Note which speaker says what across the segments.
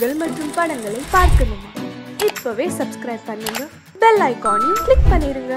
Speaker 1: நிகழ்ச்சிகள் மற்றும் படங்களை பார்க்கணுமா? இப்பவே சப்ஸ்கிரைப் பண்ணுங்க, பெல் ஐகானையும் கிளிக் பண்ணிருங்க.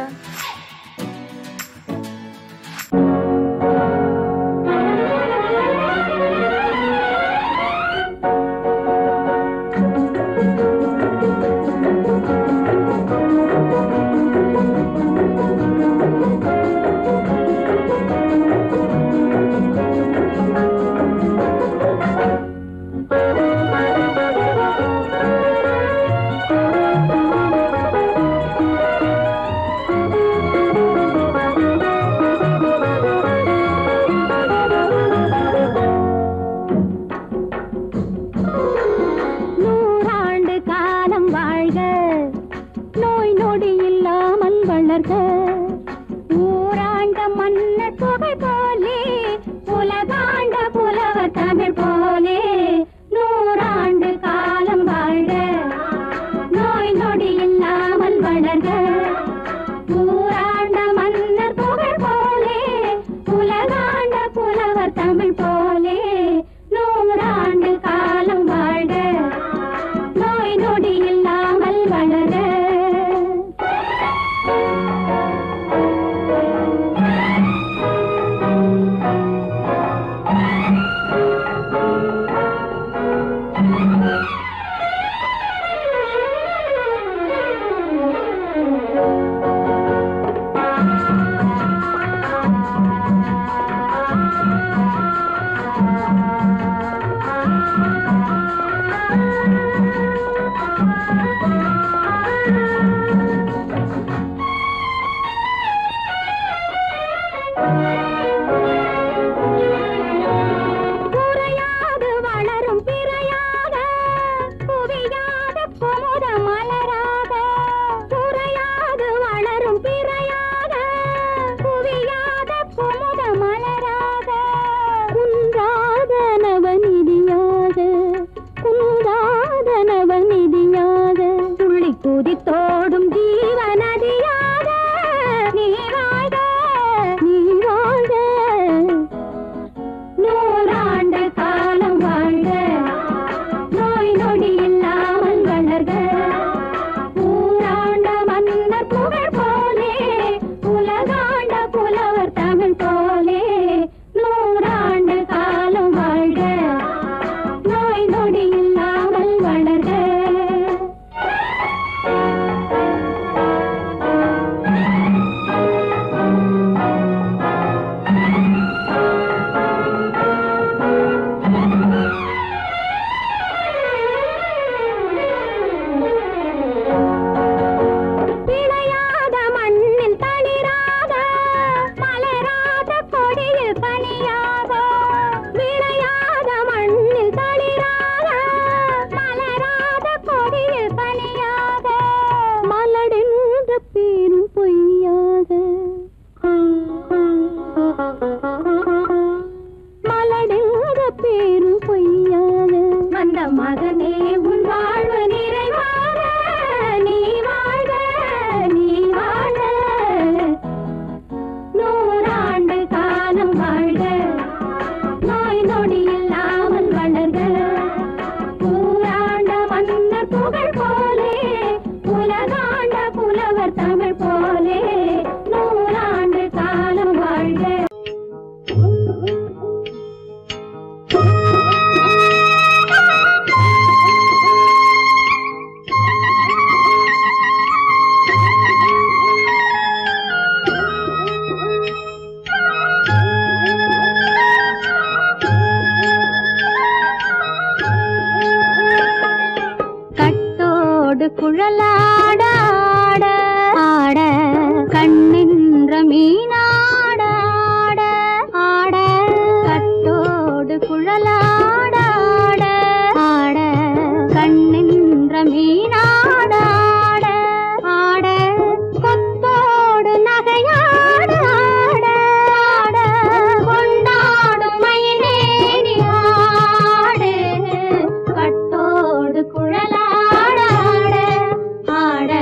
Speaker 2: ஆட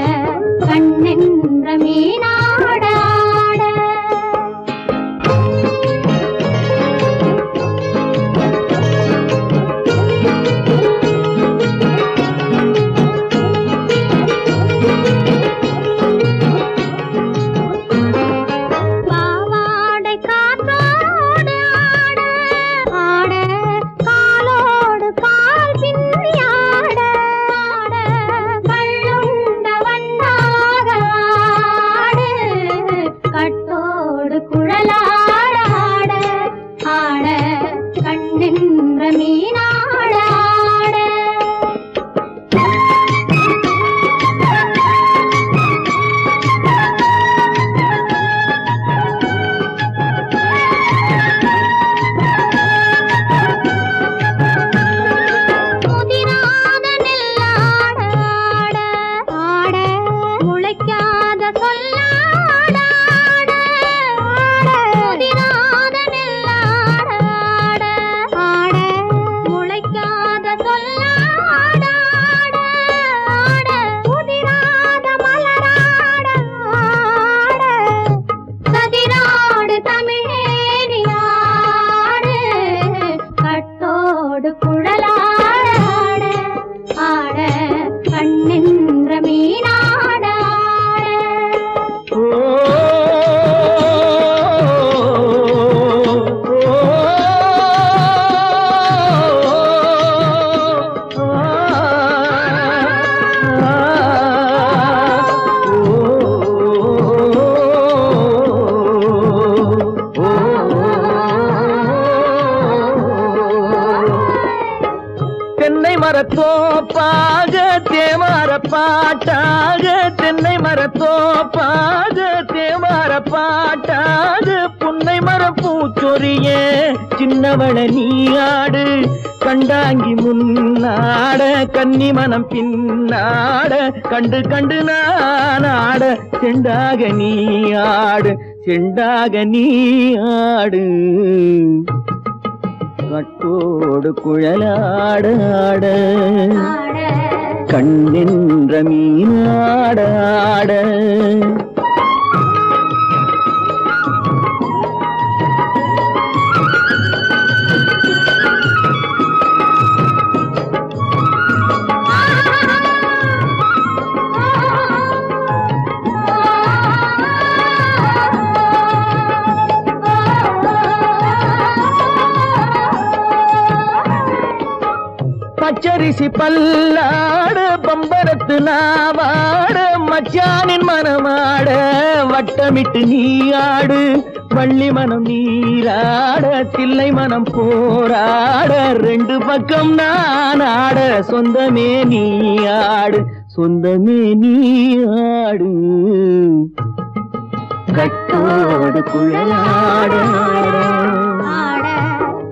Speaker 2: மரத்தோப்பாக தேவார பாட்டாக தென்னை மரத்தோப்பாக தேவார பாட்டாக புன்னை மரப்பூச்சொரிய சின்னவள நீயாடு கண்டாங்கி முன்னாட கன்னி மனம் பின்னாட கண்டு கண்டு நானாட செண்டாக நீயாடு செண்டாக நீயாடு கட்டோடு குழலாடாட கண்ணென்ற மீனாடாட பச்சரிசி பல்லாட பம்பரத்து நாவாட மச்சானின் மனமாட வட்டமிட்டு நீயாடு வள்ளி மனம் நீராட தில்லை மனம் போராட ரெண்டு பக்கம் நானாட சொந்தமே நீயாடு சொந்தமே நீயாடு கட்டோடு குழலாட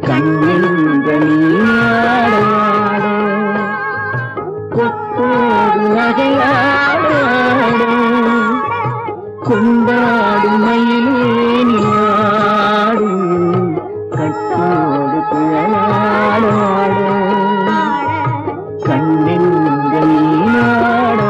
Speaker 2: கண்ணென்ற நீயாட கொத்தோடு நகையாட கொண்டாடு மயிலேனியாடு கட்டோடு குழலாட கண்ணென்ற நீயாட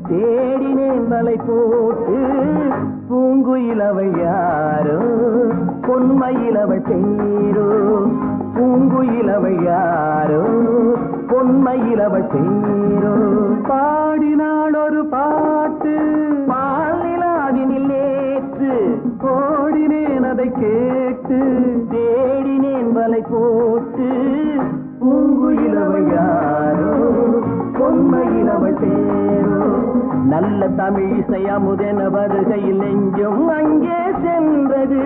Speaker 2: தேடினேன் வலை போட்டு பூங்குயில் அவள் யாரோ பொன்மையில் அவள் பேரோ பூங்குயில் அவள் யாரோ பொன்மையில் அவள் பேரோ பாடினாள் ஒரு பாட்டு பாலிலாவினில் நேற்று ஓடினேன் அதை கேட்டு தேடினேன் வலை போட்டு பூங்குயில் அவள் யாரோ பொன்மையில் அவள் பேரோ நல்ல தமிழ் இசையமுதென வருகையில் நெஞ்சும் அங்கே சென்றது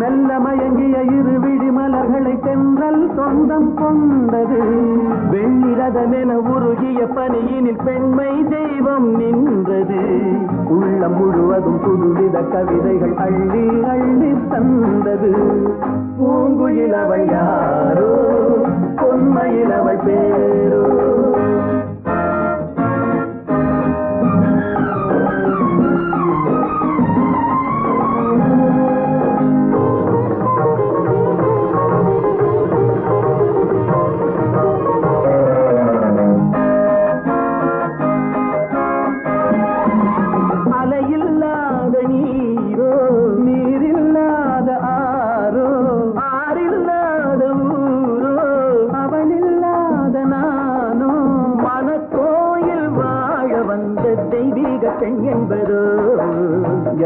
Speaker 2: மெல்ல மயங்கிய இரு விழி மலர்களை தென்றல் சொந்தம் கொண்டது வெள்ளிரதமென உருகிய பனியினில் பெண்மை தெய்வம் நின்றது உள்ளம் முழுவதும் புதுவித கவிதைகள் அள்ளி அள்ளி தந்தது பூங்குயில் அவள் யாரோ பொன்மையில் அவள் பேரோ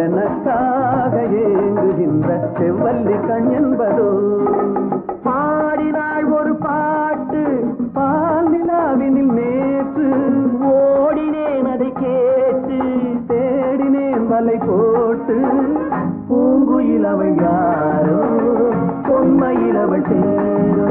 Speaker 2: எனக்காக ஏங்குகின்ற செவ்வல்லி கண் என்பதோ பாடினாள் ஒரு பாட்டு பால் நிலாவினில் நேற்று ஓடினேன் அதை கேட்டு தேடினேன் வலை போட்டு பூங்குயில் அவள் யாரோ பொன்மையில் அவள் தேரோ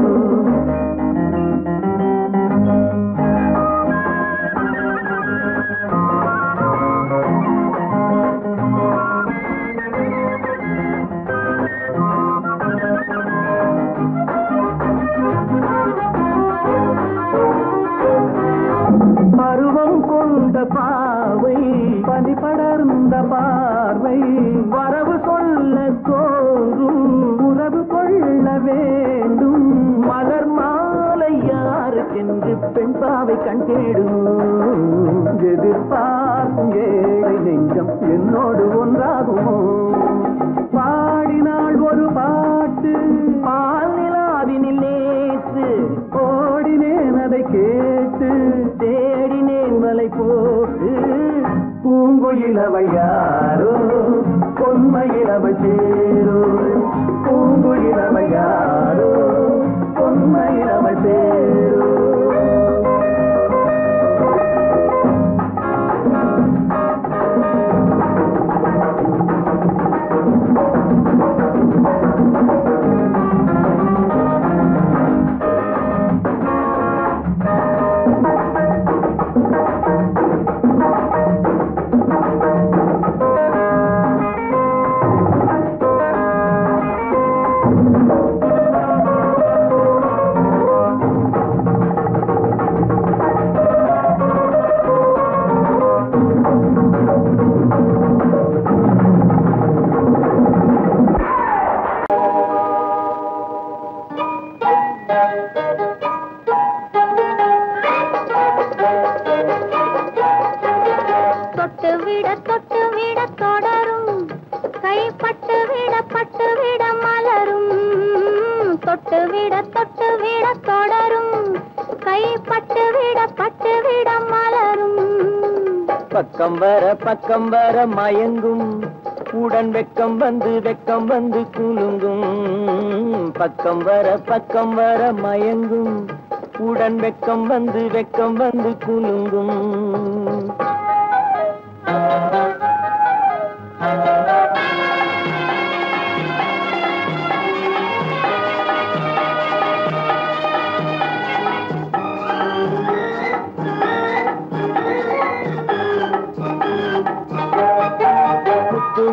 Speaker 2: பருவம் கொண்ட பாவை பனி படர்ந்த பார்வை வரவு சொல்ல தோன்றும் உறவு கொள்ள வேண்டும் மலர் மாலை யாருக்கென்று பெண் பாவை கண் தேடும் எதிர்பார்க்கும் ஏழை நெஞ்சம் என்னோடு ஒன்றாகுமோ பாடினாள் ஒரு பாட்டு பால் நிலாவினில் நேற்று ஓடினேன் அதை கேட்டு தேடினேன் வலை போட்டு பூங்குயில் அவள் யாரோ பொன்மையில் அவள் சேரோ பூங்குயில் அவள் யாரோ பொன்மையில் அவள் சேரோ பக்கம் வர மயங்கும் உடன் வெக்கம் வந்து குலுங்கும் பக்கம் வர மயங்கும் உடன் வெக்கம் வந்து குலுங்கும்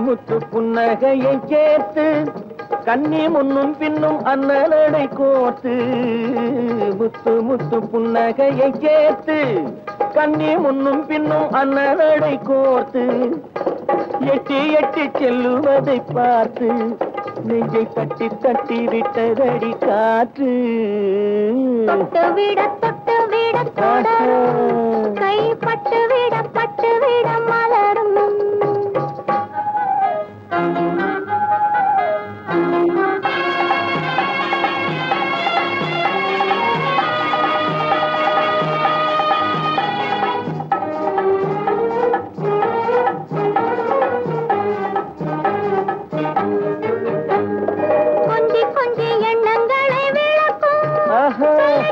Speaker 2: முத்து புன்னகையை சேர்த்து கண்ணி முன்னும் பின்னும் அண்ணலடை கோர்த்து முத்து புன்னகையை சேர்த்து கண்ணி முன்னும் பின்னும் அண்ணலடை கோர்த்து எட்டி எட்டி செல்லுவதை பார்த்து நெஞ்சை தட்டி தட்டி விட்டதடி காற்று தொட்டு விட கை பட்டு விட
Speaker 3: பட்டுவிட மலரும். கொஞ்சி கொஞ்சி எண்ணங்களை விளக்கும்,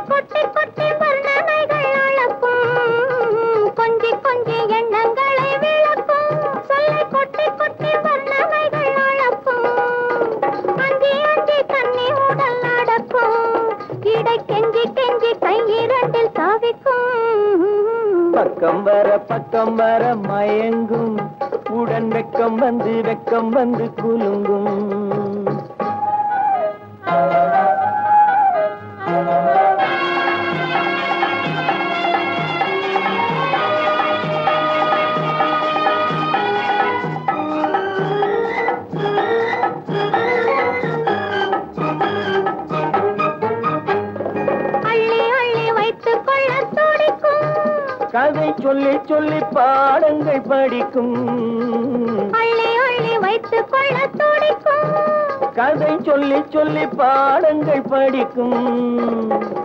Speaker 3: கொட்டி கொட்டி வர்ணனைகள் அளக்கும். கொஞ்சி கொஞ்சி எண்ணங்களை விளக்கும், சொல்லை கொட்டி கொட்டி வர்ணனைகள் அளக்கும். அஞ்சி அஞ்சி கண்ணி உடல் நடக்கும், இடை கெஞ்சி கெஞ்சி கை இரண்டில் சாவிக்கும்.
Speaker 2: பக்கம் வர மயங்கும், உடன் வெக்கம் வந்து குலுங்கும்.
Speaker 3: அள்ளி அள்ளி வைத்துக் கொள்ள துடிக்கும்,
Speaker 2: கதை சொல்லி சொல்லி பாடங்கள் படிக்கும்.
Speaker 3: அள்ளி அள்ளி வைத்துக் கொள்ள துடிக்கும்,
Speaker 2: கதை சொல்லி சொல்லி பாடங்கள் படிக்கும்.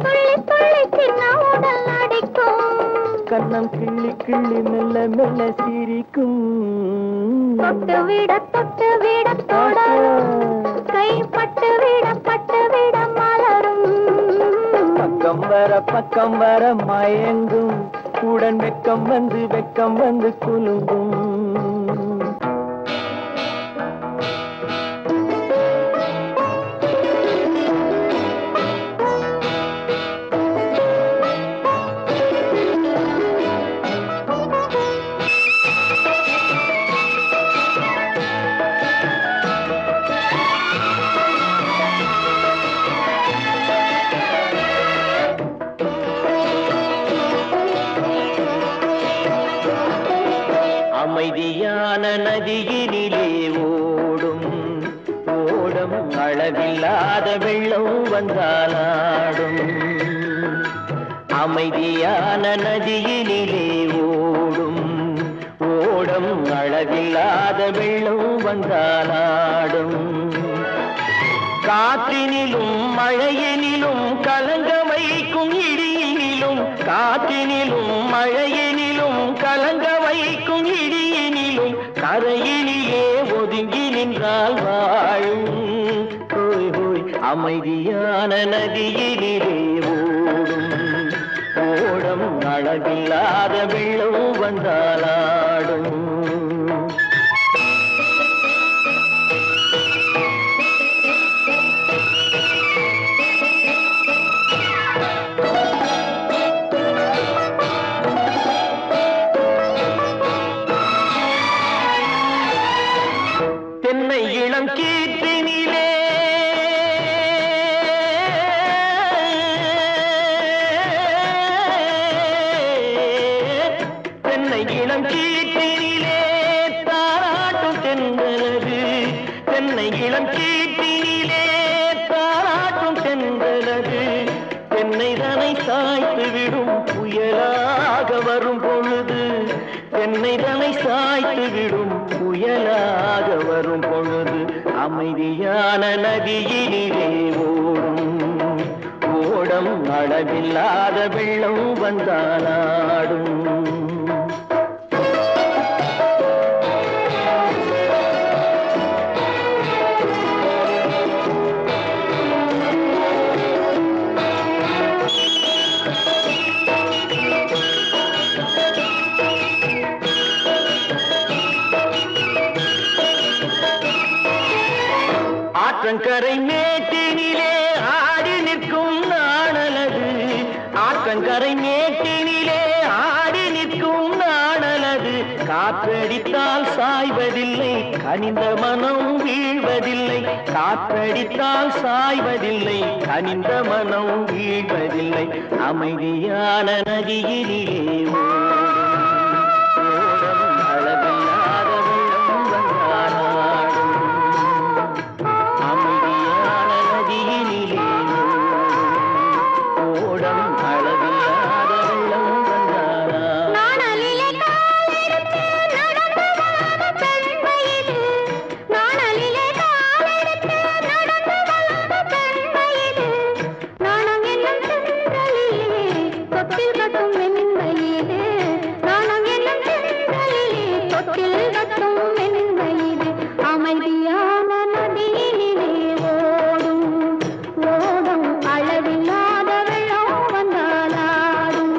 Speaker 3: துள்ளி துள்ளி சின்ன உடல் அடிக்கும்.
Speaker 2: கண்ணம் கிள்ளி கிள்ளி மெல்ல மெல்ல சிரிக்கும்.
Speaker 3: தொட்டு விட தொட, கை பட்டு விட மலரும்.
Speaker 2: பக்கம் வர மயங்கும், உடன் வெக்கம் வந்து குலுங்கும். அமைதியான நதியினிலே ஓடும் ஓடம், அளவில்லாத வெள்ளம் வந்தாலாடும். அமைதியான நதியினிலே ஓடும் ஓடம், அளவில்லாத வெள்ளம் வந்தாலாடும். காற்றினிலும் மழையினிலும் கலங்க வைக்கும் இடியினிலும், காற்றினிலும் மழையினிலும் கலங்க வைக்கும் இடியினிலும், கரையினிலே ஒதுங்கி நின்றால் வாழும். ஹோய் ஹோய் அமைதியான நதியினிலே ஓடும் ஓடம், அளவில்லாத வெள்ளம் வந்தாலாடும். தென்னை இளம் கீற்றினிலே தென்னை இளம் கீற்றினிலே தாராட்டும் தென்றலது. தென்னை இளம் கீற்றினிலே தாராட்டும் தென்றலது. தென்னை தனை சாய்த்து விடும் புயலாக வரும் பொழுது, தென்னை தனை சாய்த்து விடும் புயலாக வரும் பொழுது, அமைதியான நதியினிலே ஓடும் ஓடம், அளவில்லாத வெள்ளம் வந்தாலாடும். ஆற்றங்கரை மேட்டினிலே ஆடி நிற்கும் நாணலது. ஆற்றங்கரை மேட்டினிலே ஆடி நிற்கும் நாணலது. காற்றடித்தால் சாய்வதில்லை, கனிந்த மனம் வீழ்வதில்லை. காற்றடித்தால் சாய்வதில்லை, கனிந்த மனம் வீழ்வதில்லை. அமைதியான நதியினிலே ஓடும் அளவில்லாத வெள்ளம் வந்தாலாடும். அமைதியான நதியினிலே ஓடும் அளவில்லாத வெள்ளம் வந்தாலாடும்.
Speaker 3: தொட்டில் கட்டும் மென்மையிலே அமைதியான நதியிலே ஓடும் ஓடும் அளவில்லாத வெள்ளம் வந்தாலாடும்.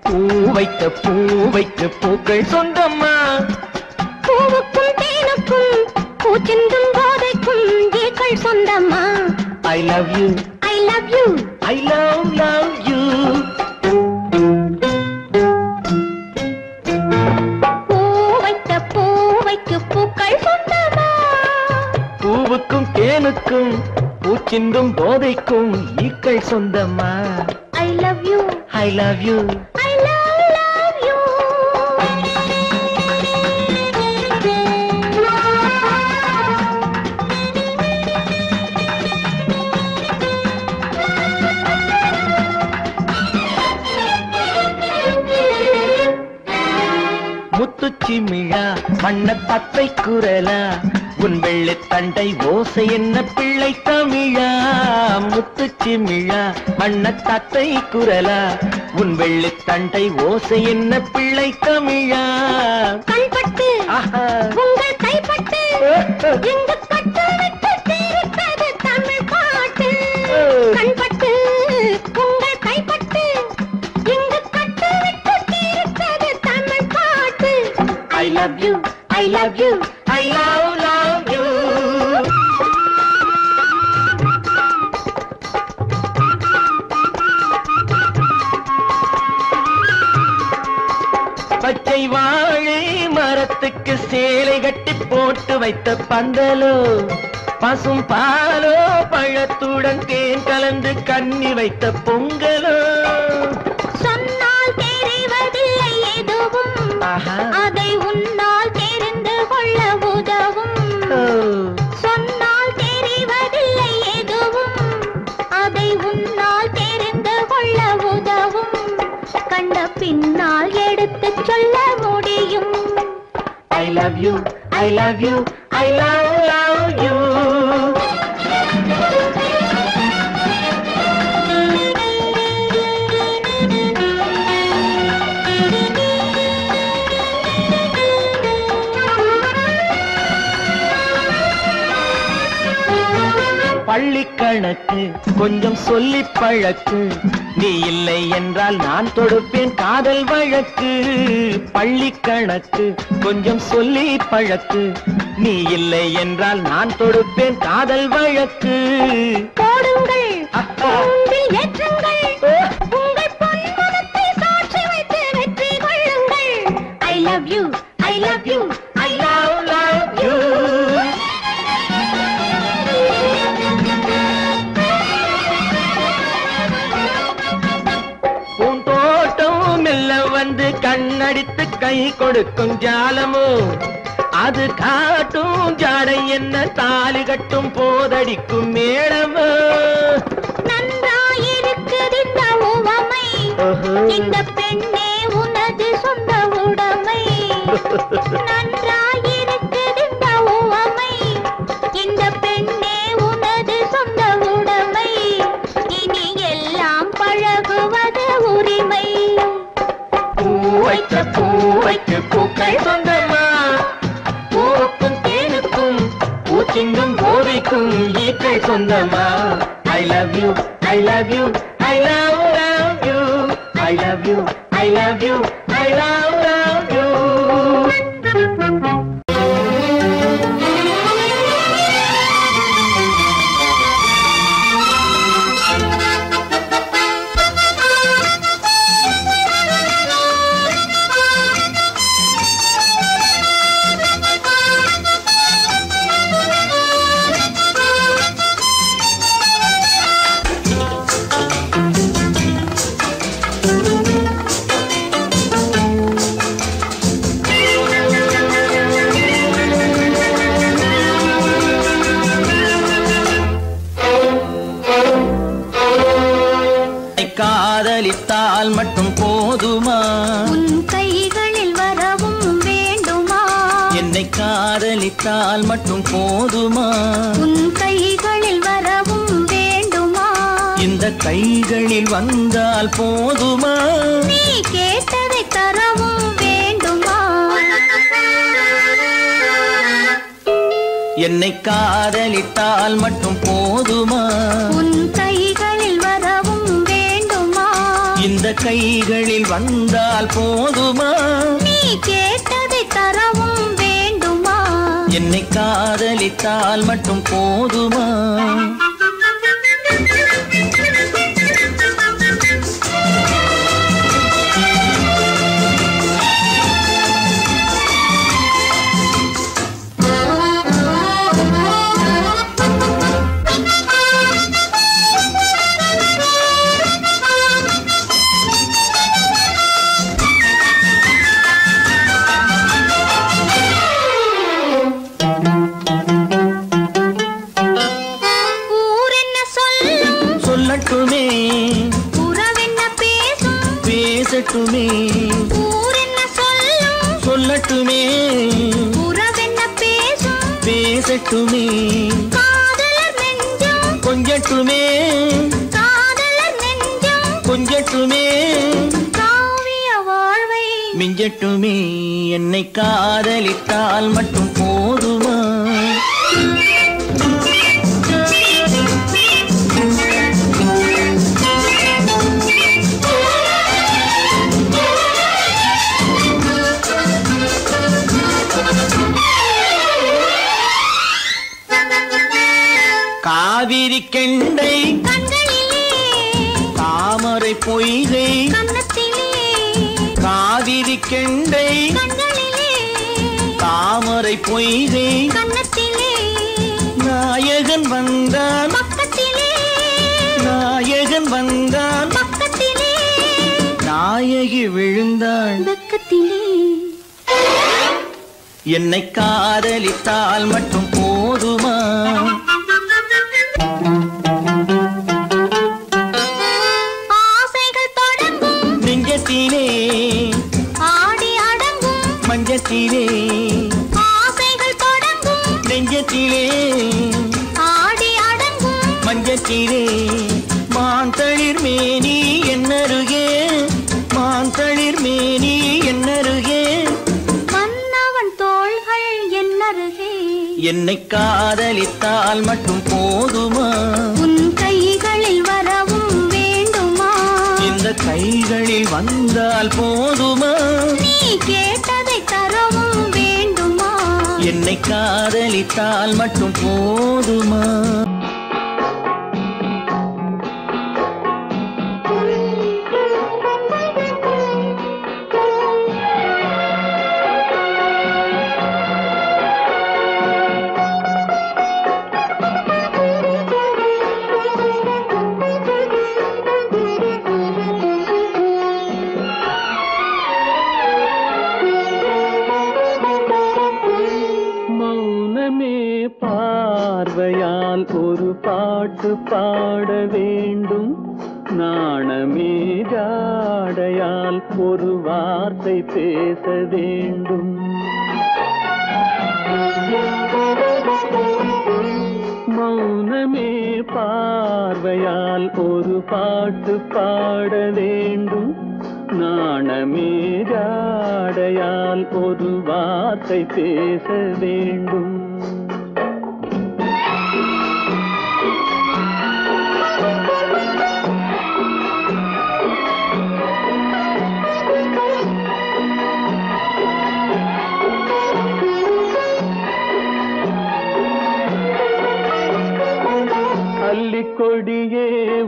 Speaker 2: பூ வைக்க பூக்கள் சொந்தம்மா.
Speaker 3: பூவுக்கும் தேனுக்கும் பூச்சிந்தும் போதைக்கும் ஏக்கள் சொந்தம்மா.
Speaker 2: I love you,
Speaker 3: I love you,
Speaker 2: I love you.
Speaker 3: பூவைக்கு பூக்கள் சொந்தமா.
Speaker 2: பூவுக்கும் தேனுக்கும் பூச்சிந்தும் போதைக்கும் ஈக்கள் சொந்தம்மா.
Speaker 3: I love you,
Speaker 2: I love you,
Speaker 3: I love you.
Speaker 2: முத்துச்சிமிழா வண்ண தத்தை குரலா உன் வெள்ளி தண்டை ஓசை என்ன பிள்ளை தமிழா. முத்துச்சிமிழா வண்ண தத்தை குரலா உன் வெள்ளி தண்டை ஓசை என்ன பிள்ளை தமிழா.
Speaker 3: கண்பட்டு உங்கள் கைப்பட்டு இங்கு கட்டு விட்டு தீர்ப்பது தமிழ் பாட்டு. கண்பட்டு உங்கள் கைப்பட்டு இங்கு கட்டு விட்டு தீர்ப்பது தமிழ் பாட்டு.
Speaker 2: I love you, I love you, I love you. பச்சை வாழை மரத்துக்கு சேலை கட்டி போட்டு வைத்த பந்தலோ பசும் பாலோ பழத்துடன் தேன் கலந்து கண்ணி வைத்த பொங்கலோ.
Speaker 3: சொன்னால் தெரிவதில்லை எதுவும் அதை உன்னால் தெரிந்து கொள்ள உதவும். சொன்னால் தெரிவதில்லை எதுவும் அதை உன்னால் தெரிந்து கொள்ள உதவும். கண்ட பின்னால் எடுத்து சொல்ல முடியும்.
Speaker 2: I love you, I love you, I love you. பள்ளி கணக்கு கொஞ்சம் சொல்லி பழக்கு, நீ இல்லை என்றால் நான் தொடுப்பேன் காதல் வழக்கு. பள்ளி கணக்கு கொஞ்சம் சொல்லி பழக்கு, நீ இல்லை என்றால் நான் தொடுப்பேன் காதல் வழக்கு.
Speaker 3: போடுங்கள் ஏற்றுங்கள் உங்கள் பொன்மனத்தை சாட்சி வைத்து வெற்றி கொள்ளுங்கள். I love you, I love you,
Speaker 2: I love you. பூந்தோட்டம் மெல்ல வந்து கண்ணடித்து கை கொடுக்கும் ஜாலமோ, அது காட்டும் ஜாடை என்ன தாலி கட்டும் போதடிக்கும் மேளமோ.
Speaker 3: நன்றாயிருக்குது இந்த உவமை, இந்த பெண்ணே உனது சொந்த உடைமை. நன்றாயிருக்குது இந்த உவமை, இந்த பெண்ணே உனது சொந்த உடைமை. இனி எல்லாம் பழகுவது உரிமை.
Speaker 2: பூ வைத்த பூவைக்கு பூக்கள் சொந்தமா பூவுக்கும் தேனுக்கும் பூச்சிங்கும் போதைக்கும் ஈக்கள் சொந்தமா I love you I love you I love you I love you I love you I love you காதலித்தால் மட்டும் போதுமா
Speaker 3: உன் கைகளில் வரவும் வேண்டுமா
Speaker 2: என்னை காதலித்தால் மட்டும் போதுமா
Speaker 3: உன் கைகளில் வரவும் வேண்டுமா
Speaker 2: இந்த கைகளில் வந்தால் போதுமா
Speaker 3: நீ கேட்டதை தரவும் வேண்டுமா
Speaker 2: என்னை காதலித்தால் மட்டும் போதுமா
Speaker 3: உன் கைகளில் வரவும்
Speaker 2: இந்த கைகளில் வந்தால் போதுமா
Speaker 3: நீ கேட்டதை தரவும் வேண்டுமா
Speaker 2: என்னை காதலித்தால் மட்டும் போதுமா சொல்லட்டுமே
Speaker 3: உறவென்ன பேசும்
Speaker 2: பேசட்டுமே
Speaker 3: ஊரென்ன சொல்லும்
Speaker 2: சொல்லட்டுமே
Speaker 3: உறவென்ன பேசும்
Speaker 2: பேசட்டுமே
Speaker 3: காதலர் நெஞ்சம்
Speaker 2: கொஞ்சட்டுமே
Speaker 3: காதலர் நெஞ்சம்
Speaker 2: கொஞ்சட்டுமே
Speaker 3: காவிய வாழ்வை
Speaker 2: மிஞ்சட்டுமே என்னை காதலித்தால் மட்டும் போதுமா காவிரி கெண்டை
Speaker 3: கண்களிலே
Speaker 2: தாமரை பொய்கை
Speaker 3: கன்னத்திலே
Speaker 2: காவிரி கெண்டை
Speaker 3: கண்களிலே
Speaker 2: தாமரை பொய்கை
Speaker 3: கன்னத்திலே
Speaker 2: நாயகன் வந்தான்
Speaker 3: பக்கத்திலே
Speaker 2: நாயகன் வந்தான்
Speaker 3: பக்கத்திலே
Speaker 2: நாயகி விழுந்தாள்
Speaker 3: பக்கத்திலே
Speaker 2: என்னை காதலித்தால் மட்டும் போதுமா
Speaker 3: ஆசைகள் தொடங்கும்
Speaker 2: நெஞ்சத்திலே
Speaker 3: ஆடி அடங்கும்
Speaker 2: மஞ்சத்திலே
Speaker 3: ஆசைகள் தொடங்கும்
Speaker 2: நெஞ்சத்திலே
Speaker 3: ஆடி அடங்கும்
Speaker 2: மஞ்சத்திலே மாந்தளிர் மேனி என்னருகே மாந்தளிர் மேனி என்னருகே
Speaker 3: மன்னவன் தோள்கள் என்னருகே
Speaker 2: என்னை காதலித்தால் மட்டும் போதுமா
Speaker 3: உன் கைகளில் வரவும் வேண்டுமா
Speaker 2: இந்த கைகளில் வந்தால் போதுமா
Speaker 3: நீ கேட்டதை தரவும் வேண்டுமா
Speaker 2: என்னை காதலித்தால் மட்டும் போதுமா பார்வையால் ஒரு பாட்டு பாட வேண்டும் நாணமே ஜாடையால் ஒரு வார்த்தை பேச வேண்டும் மௌனமே பார்வையால் ஒரு பாட்டு பாட வேண்டும் நாணமே ஜாடையால் ஒரு வார்த்தை பேச வேண்டும். கொடியே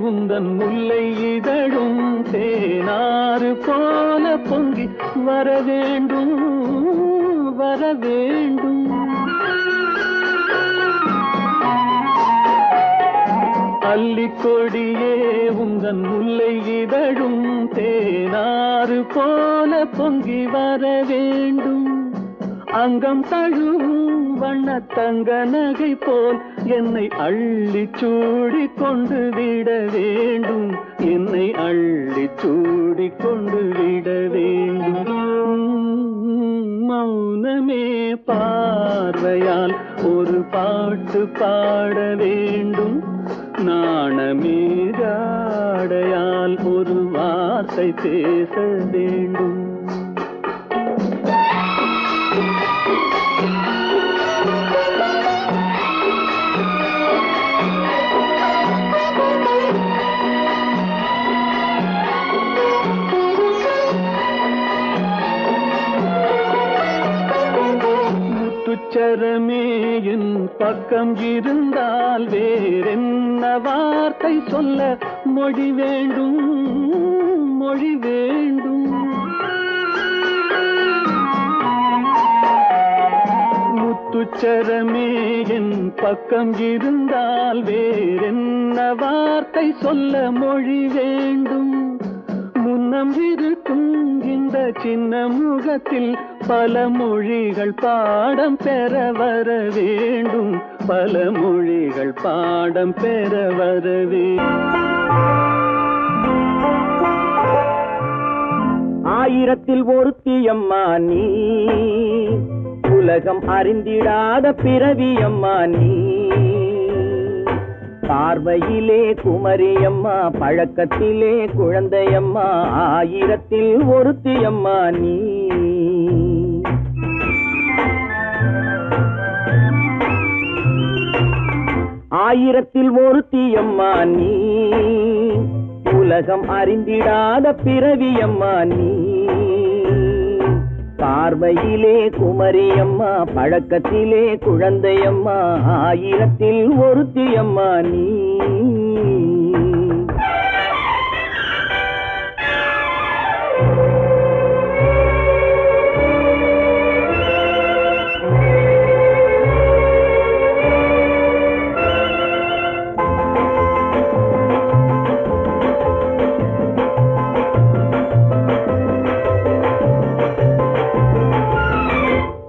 Speaker 2: உந்தன் முல்லை இதழும் தேனாறு போல பொங்கி வர வேண்டும் வர வேண்டும். அல்லிக்கொடியே உந்தன் முல்லை இதழும் தேனாறு போல பொங்கி வர வேண்டும். அங்கம் தழுவும் வண்ண தங்க நகை போல் என்னை அள்ளி சூடி கொண்டு விட வேண்டும். என்னை அள்ளி சூடி கொண்டு விட வேண்டும். மௌனமே பார்வையால் ஒரு பாட்டு பாட வேண்டும். நாணமே ஜாடையால் ஒரு வார்த்தை பேச வேண்டும். முத்துச்சரமே என் பக்கம் இருந்தால் வேறென்ன வார்த்தை சொல்ல மொழி வேண்டும் மொழி வேண்டும். முத்துச்சரமே என் பக்கம் இருந்தால் வேறென்ன வார்த்தை சொல்ல மொழி வேண்டும். முன்னம் இருக்கும் இந்த சின்ன முகத்தில் பல மொழிகள் பாடம் பெற வர வேண்டும். பல மொழிகள் பாடம் பெற வர வேண்டும். ஆயிரத்தில் ஒருத்தியம்மா நீ, உலகம் அறிந்திடாத பிறவியம்மா நீ. பார்வையிலே குமரியம்மா, பழக்கத்திலே குழந்தையம்மா. ஆயிரத்தில் ஒருத்தியம்மா நீ. ஆயிரத்தில் ஒருத்தியம்மா நீ, உலகம் அறிந்திடாத பிறவியம்மா நீ. பார்வையிலே குமரியம்மா, பழக்கத்திலே குழந்தையம்மா. ஆயிரத்தில் ஒருத்தியம்மா நீ.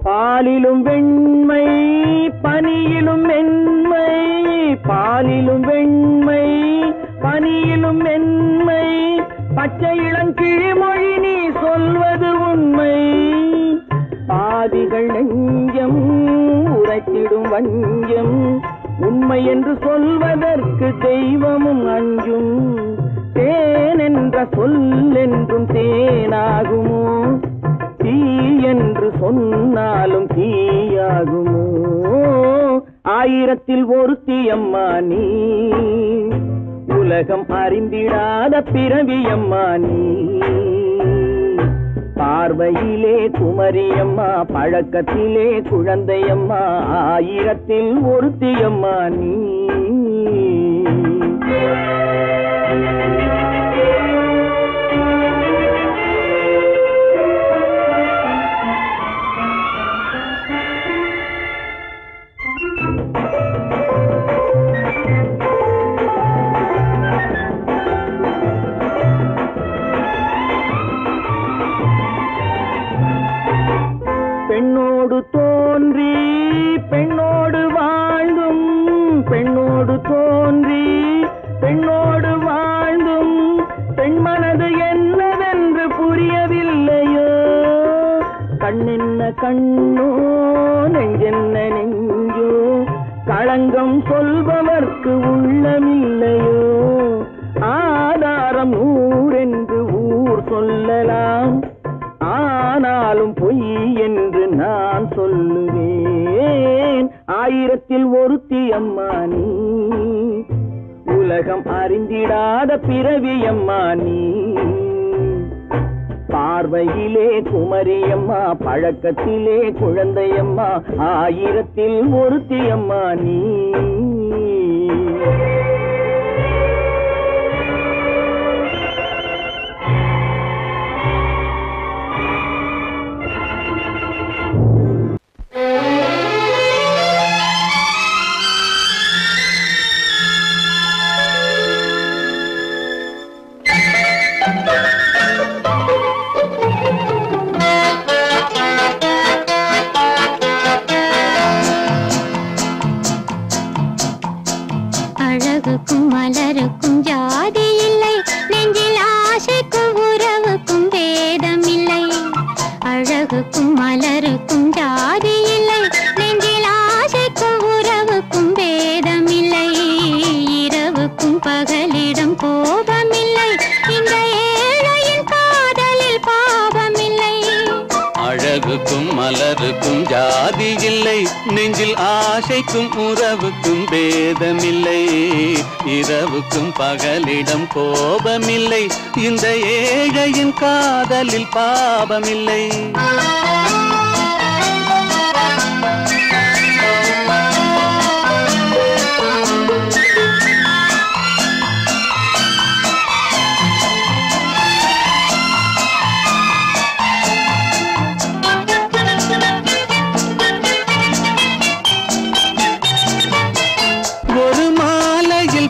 Speaker 2: பாலிலும் வெண்மை பனியிலும் மென்மை, பாலிலும் வெண்மை பனியிலும் மென்மை. பச்சை இளங்கிழிமொழி நீ சொல்வது உண்மை. பாதிகள் நெஞ்சம் உரைத்திடும் வஞ்சம், உண்மை என்று சொல்வதற்கு தெய்வமும் அஞ்சும். தேன் என்ற சொல் என்றும் தேனாகுமோ, தீ என்று சொன்னாலும் தீயாகுமோ. ஆயிரத்தில் ஒருத்தியம்மா நீ, உலகம் அறிந்திடாத பிறவியம்மா நீ. பார்வையிலே குமரியம்மா, பழக்கத்திலே குழந்தையம்மா. ஆயிரத்தில் ஒருத்தியம்மா நீ. பெண்ணோடு தோன்றி பெண்ணோடு வாழ்ந்தும், பெண்ணோடு தோன்றி பெண்ணோடு வாழ்ந்தும், பெண் மனது என்னவென்று புரியவில்லையோ. கண்ணென்ன கண்ணோ, நெஞ்சென்ன நெஞ்சோ, களங்கம் சொல்பவர்க்கு உள்ளமில்லையோ. ஆதாரம் ஊரென்று ஊர் சொல்லலாம், ஆனாலும் பொய் என்று நான் சொல்லுவேன். 1000ல் ஒருத்தி அம்மா நீ, உலகம் அறிந்திடாத பிறவி அம்மா நீ. பார்வையிலே குமரியம்மா, பழக்கத்திலே குழந்தையம்மா, 1000ல் ஒருத்தி அம்மா நீ.
Speaker 3: அழகுக்கும் மலருக்கும் ஜாதி இல்லை, நெஞ்சில் ஆசைக்கும் உறவுக்கும் பேதம் இல்லை. அழகுக்கும் மலருக்கும் ஜாதி இல்லை, நெஞ்சில் ஆசைக்கும் உறவுக்கும் பேதம் இல்லை. இரவுக்கும் பகலிடம் கோபமில்லை, இந்த ஏழையின் காதலில் பாவமில்லை.
Speaker 4: அழகுக்கும் மலருக்கும் ஜாதி இல்லை, நெஞ்சில் ஆசைக்கும் உறவுக்கும் பேதமில்லை. இரவுக்கும் பகலிடம் கோபமில்லை, இந்த ஏழையின் காதலில் பாவமில்லை.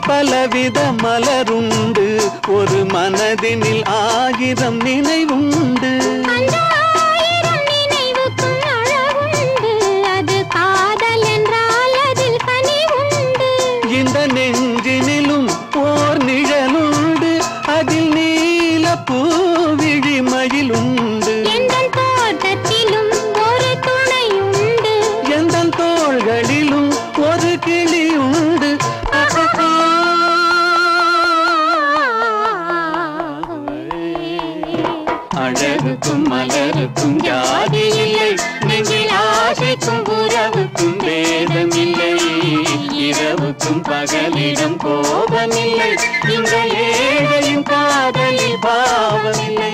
Speaker 4: பலவித மலருண்டு, ஒரு மனதினில் 1000 நினைவுண்டு.
Speaker 3: அந்த 1000 நினைவுக்கும் அழகுண்டு, அது காதல் என்றால் அதில் கனிவுண்டு.
Speaker 4: இந்த நெஞ்சினிலும் ஓர் நிழலுண்டு, அதில் நீல பூவிழிமயிலுண்டு.
Speaker 3: எந்தன் தோட்டத்திலும் ஒரு துணையுண்டு,
Speaker 4: எந்தன் தோள்களிலும் ஒரு கிளியுண்டு. அழகுக்கும் மலருக்கும் ஜாதி இல்லை, நெஞ்சில் ஆசைக்கும் உறவுக்கும் பேதமில்லை. இரவுக்கும் பகலிடம் கோபமில்லை, இந்த ஏழையின் காதலில் பாவமில்லை.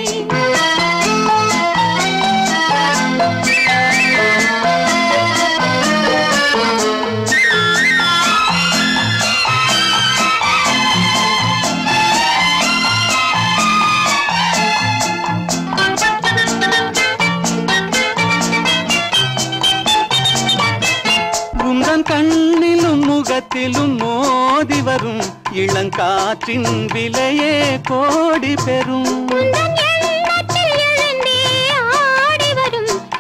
Speaker 4: கண்ணிலும் முகத்திலும் மோதி வரும் இளங்காற்றின் விலையே கோடி பெறும்.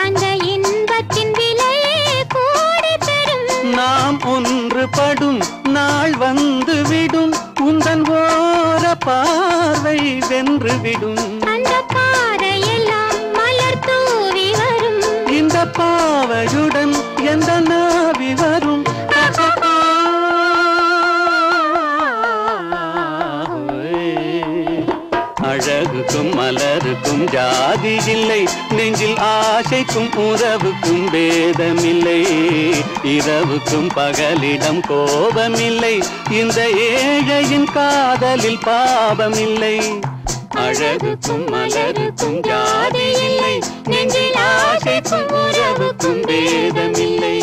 Speaker 3: அந்த இன்பத்தின் விலையே கோடி பெறும்.
Speaker 4: நாம் ஒன்றுபடும் நாள் வந்து விடும், உந்தன் ஓர பார்வை வென்று விடும்.
Speaker 3: அந்த பாறையெல்லாம் மலர் தூவி வரும்,
Speaker 4: இந்த பாவையுடன் எந்த நாவி வரும். அழகுக்கும் மலருக்கும் ஜாதி இல்லை, நெஞ்சில் ஆசைக்கும் உறவுக்கும் பேதமில்லை. இரவுக்கும் பகலிடம் கோபமில்லை, இந்த ஏழையின் காதலில் பாவமில்லை. அழகுக்கும் மலருக்கும் ஜாதி இல்லை, நெஞ்சில் ஆசைக்கும் உறவுக்கும் பேதமில்லை.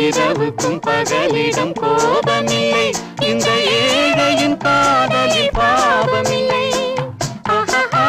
Speaker 4: இரவுக்கும் பகலிடம் கோபமில்லை, இந்த ஏழையின் காதலில் பாவமில்லை.
Speaker 3: ஆ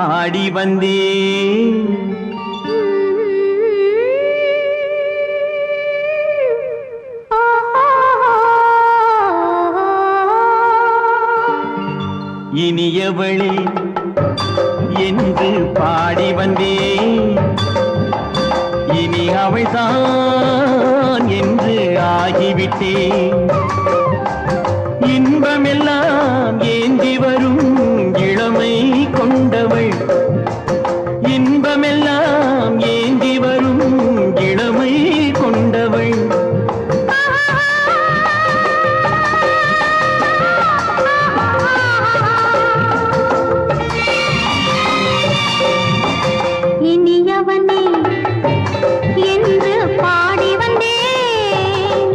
Speaker 2: பாடி வந்தேன். இனியவளே என்று பாடி வந்தேன். இனி அவள்தான் என்று ஆகிவிட்டேன். இன்பமெல்லாம் ஏந்தி வரும் இளமை கொண்டவள். இன்பமெல்லாம் ஏந்தி வரும் இளமை கொண்டவள்.
Speaker 3: இனியவனே என்று பாடி வந்தேன்.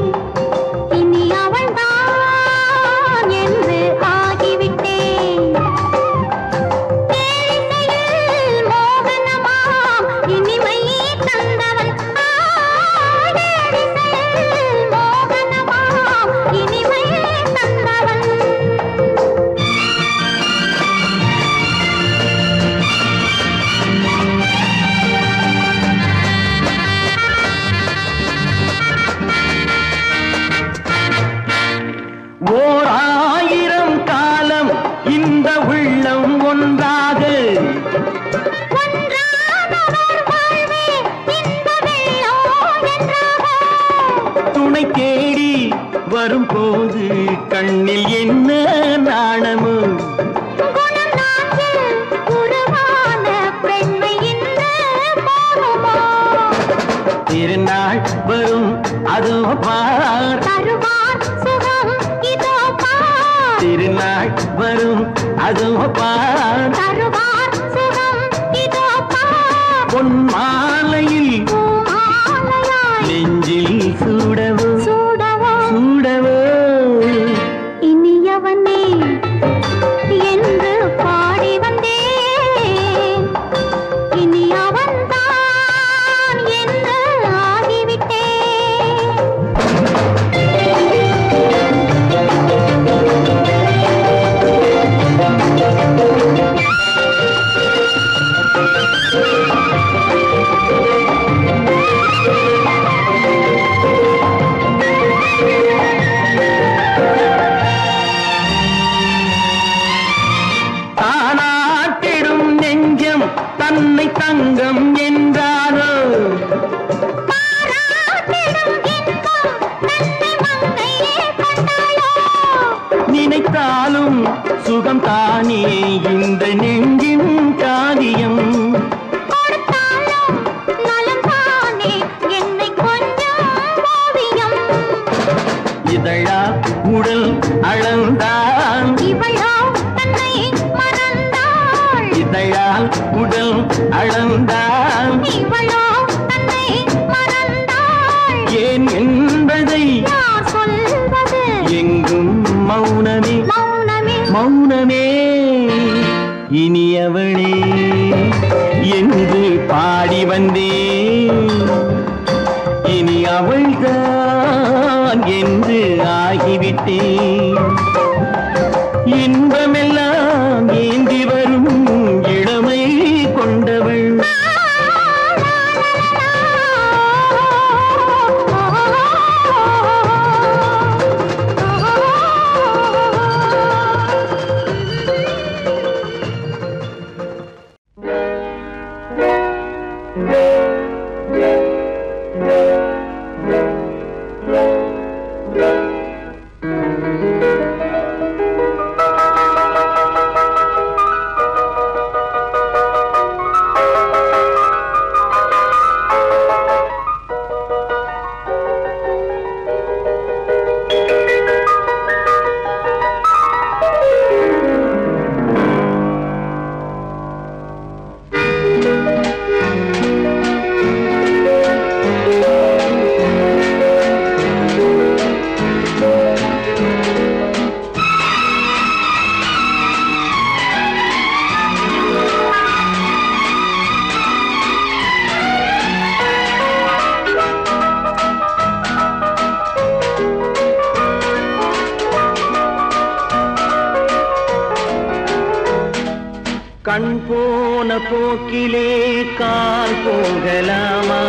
Speaker 3: இனி அவள்தான் என்று ஆகிவிட்டேன். தேனிசையில் மோகனமாம் இனிமை தந்தவன். தேனிசையில் மோகனமாம் இனிமை தந்தவன்.
Speaker 2: ஓர் ஆயிரம் காலம் இந்த உள்ளம் ஒன்றாக துணை தேடி வரும்போது கண்ணில் என்ன நாணமோ. திருநாள் வரும் அதோ பார். திருநாள் வரும் அதோ பார். பொன் மாலையில் நெஞ்சில் சூடவோ சூடவோ.
Speaker 3: இனியவனே என்று பாடி வந்தேன். இனி அவன்தான் என்று ஆகிவிட்டேன்.
Speaker 2: தானாட்டிடும் நெஞ்சம் தன்னை தங்கம் என்றாரோ. நினைத்தாலும் சுகம் தானே இந்த நெஞ்சின் காரியம். இதழா உடல் அளந்தான். இதழால் உடல் அளந்தான். ஏன் என்பதை எங்கும் மௌனமே மௌனமே. இனியவளே என்று பாடி வந்தேன். இனி அவள்தான் என்று ஆகிவிட்டேன். இன்பமெல்லாம் ஏந்தி வரும் இளமை கொண்டவள். கண் போ போன போக்கிலே கால் போகலாமா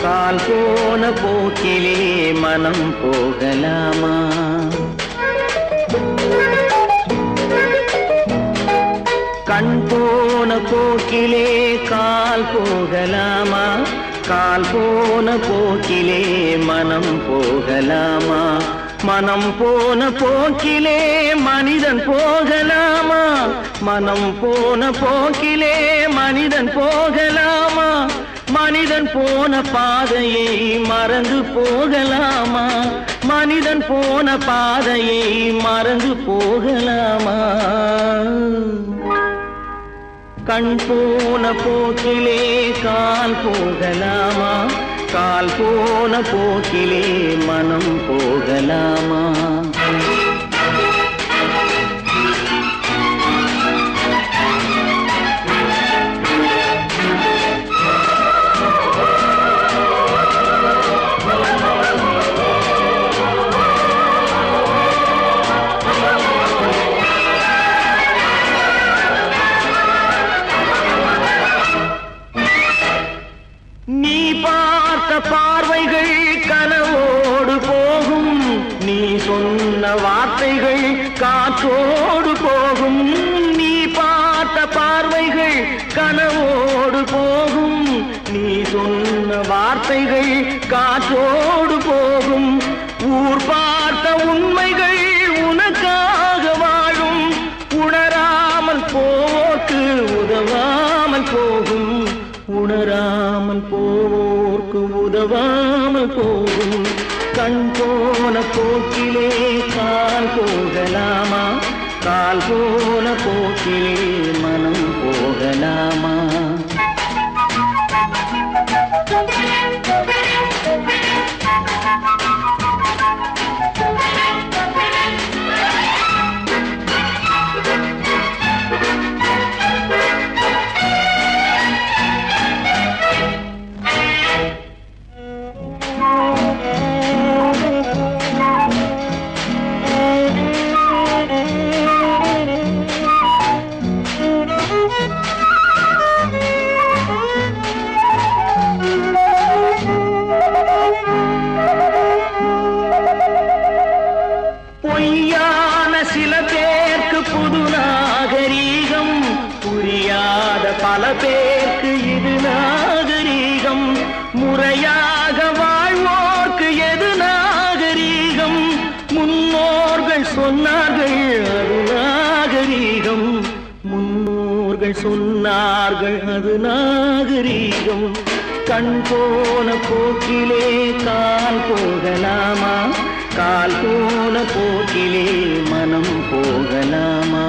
Speaker 2: கால் போன போக்கிலே மனம் போகலாமா கண் போன போக்கிலே கால் போகலாமா கால் போன போக்கிலே மனம் போகலாமா மனம் போன போக்கிலே மனிதன் போகலாமா மனம் போன போக்கிலே மனிதன் போகலாமா மனிதன் போன பாதையை மறந்து போகலாமா மனிதன் போன பாதையை மறந்து போகலாமா கண் போன போக்கிலே கால் போகலாமா கால் போன போக்கிலே மனம் போகலாமா நீ பார்த்த பார்வைகள் கனவோடு போகும் நீ சொன்ன வார்த்தைகள் காற்றோடு போகும் நீ பார்த்த பார்வைகள் கனவோடு போகும் நீ சொன்ன வார்த்தைகள் காற்றோடு போகும் ஊர் பார்த்த உண்மைகள் உனக்காக வாழும் உணராமல் போக்கு உதவாமல் போகும் உணராமல் போவோர்க்கு உதவாமல் போகும் கண் போன போக்கிலே கால் போகலாமா கால் போன போக்கிலே மனம் போகலாமா பொய்யான சில பேருக்கு புது நாகரீகம் புரியாத பல பேருக்கு இது நாகரீகம் முறையாக வாழ்வோர்க்கு எது நாகரீகம் முன்னோர்கள் சொன்னார்கள் அது நாகரீகம் முன்னோர்கள் சொன்னார்கள் அது நாகரீகம் கண் போன போக்கிலே கால் போகலாமா கால் போன போக்கிலே மனம் போகலாமா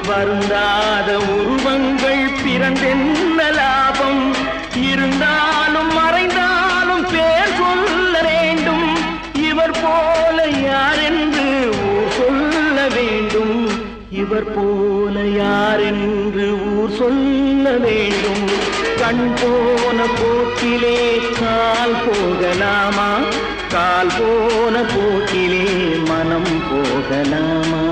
Speaker 2: வருந்தாத உருவங்கள் பிறந்தென்ன லாபம் இருந்தாலும் மறைந்தாலும் பேர் சொல்ல வேண்டும் இவர் போல யாரென்று ஊர் சொல்ல வேண்டும் இவர் போல யாரென்று ஊர் சொல்ல வேண்டும் கண் போன போக்கிலே கால் போகலாமா கால் போன போக்கிலே மனம் போகலாமா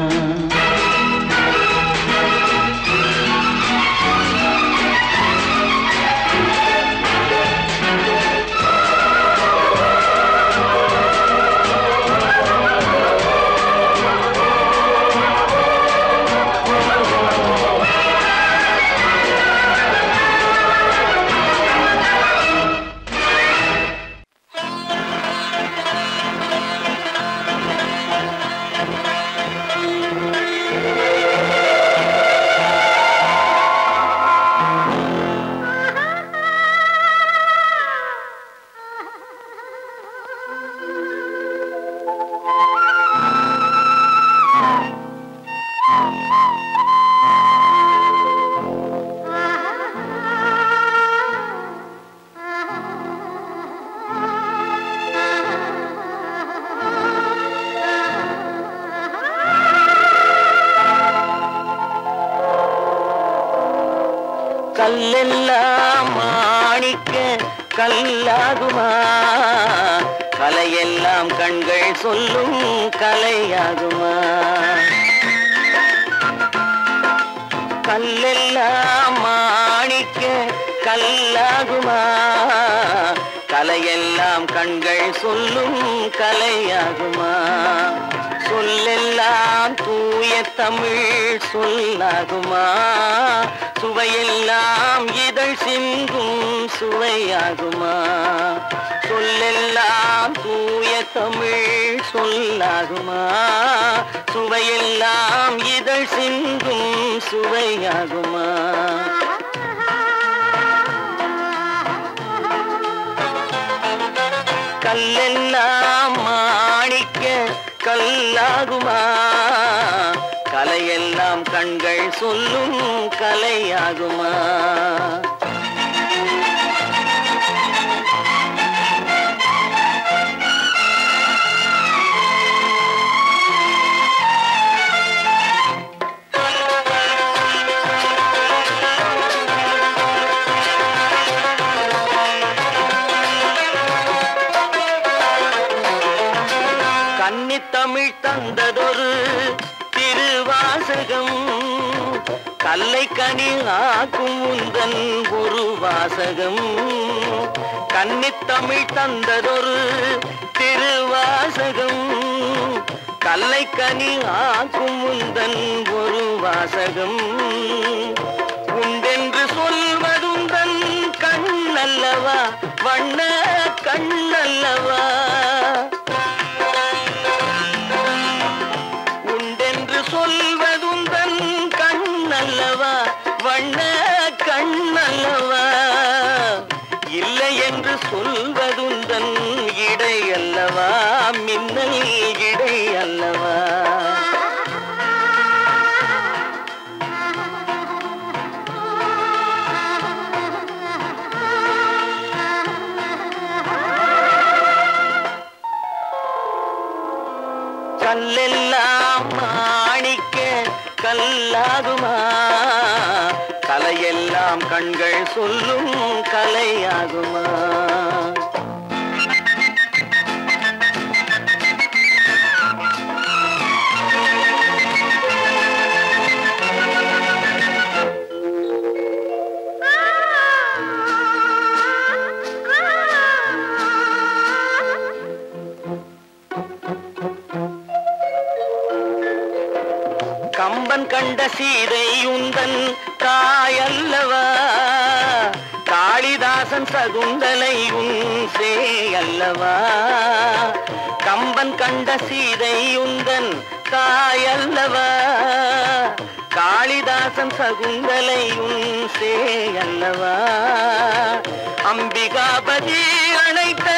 Speaker 2: கல்லெல்லாம் மாணிக்க கல்லாகுமா கலையெல்லாம் கண்கள் சொல்லும் கலையாகுமா கல்லெல்லாம் மாணிக்க கல்லாகுமா கலையெல்லாம் கண்கள் சொல்லும் கலையாகுமா சொல்லெல்லாம் தூய தமிழ் சொல்லாகுமா சுவையெல்லாம் இதழ் சிந்தும் சுவையாகுமா சொல்லெல்லாம் தூய தமிழ் சொல்லாகுமா சுவையெல்லாம் இதழ் சிந்தும் சுவையாகுமா கல்லெல்லாம் மாணிக்க கல்லாகுமா கலையெல்லாம் கண்கள் சொல்லும் கலையாகுமா கன்னித்தமிழ் தந்ததொரு திருவாசகம் கல்லை கனி ஆக்கும் உந்தன் ஒரு வாசகம் கன்னித்தமிழ் தந்ததொரு திருவாசகம் கல்லை கனி ஆக்கும் உந்தன் ஒரு வாசகம் உண்டென்று சொல்வதுந்தன் கண்ணல்லவா வண்ண கண்ணல்லவா சொல்வதுந்தன் கண்ணல்லவா வண்ண கண்ணல்லவா இல்லை என்று சொல்வதுந்தன் இடை அல்லவா மின்னல் இடை அல்லவா கல்லெல்லாம் மாணிக்க கல்லாகுமா கலையெல்லாம் கண்கள் சொல்லும் கலையாகுமா கம்பன் கண்ட சீதை உந்தன் தாயல்லவா காளிதாசன் சகுந்தலை உன் சேயல்லவா கம்பன் கண்ட சீதை உந்தன் தாயல்லவா காளிதாசன் சகுந்தலை உன் சேயல்லவா அம்பிகாபதி அழைத்த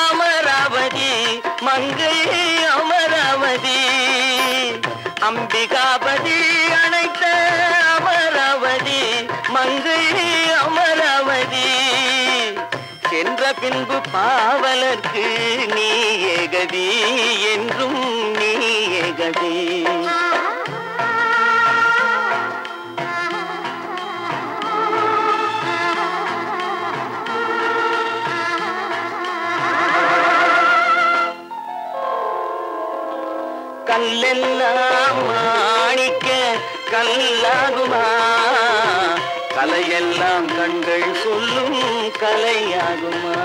Speaker 2: அமராவதி மங்கை அமராவதி அம்பிகாபதி அழைத்த அமராவதி மங்கை அமராவதி சென்ற பின்பு பாவலர்க்கு நீ ஏகதி என்றும் நீ ஏகதி கல்லெல்லாம் மாணிக்க கல்லாகுமா கலையெல்லாம் கண்கள் சொல்லும் கலையாகுமா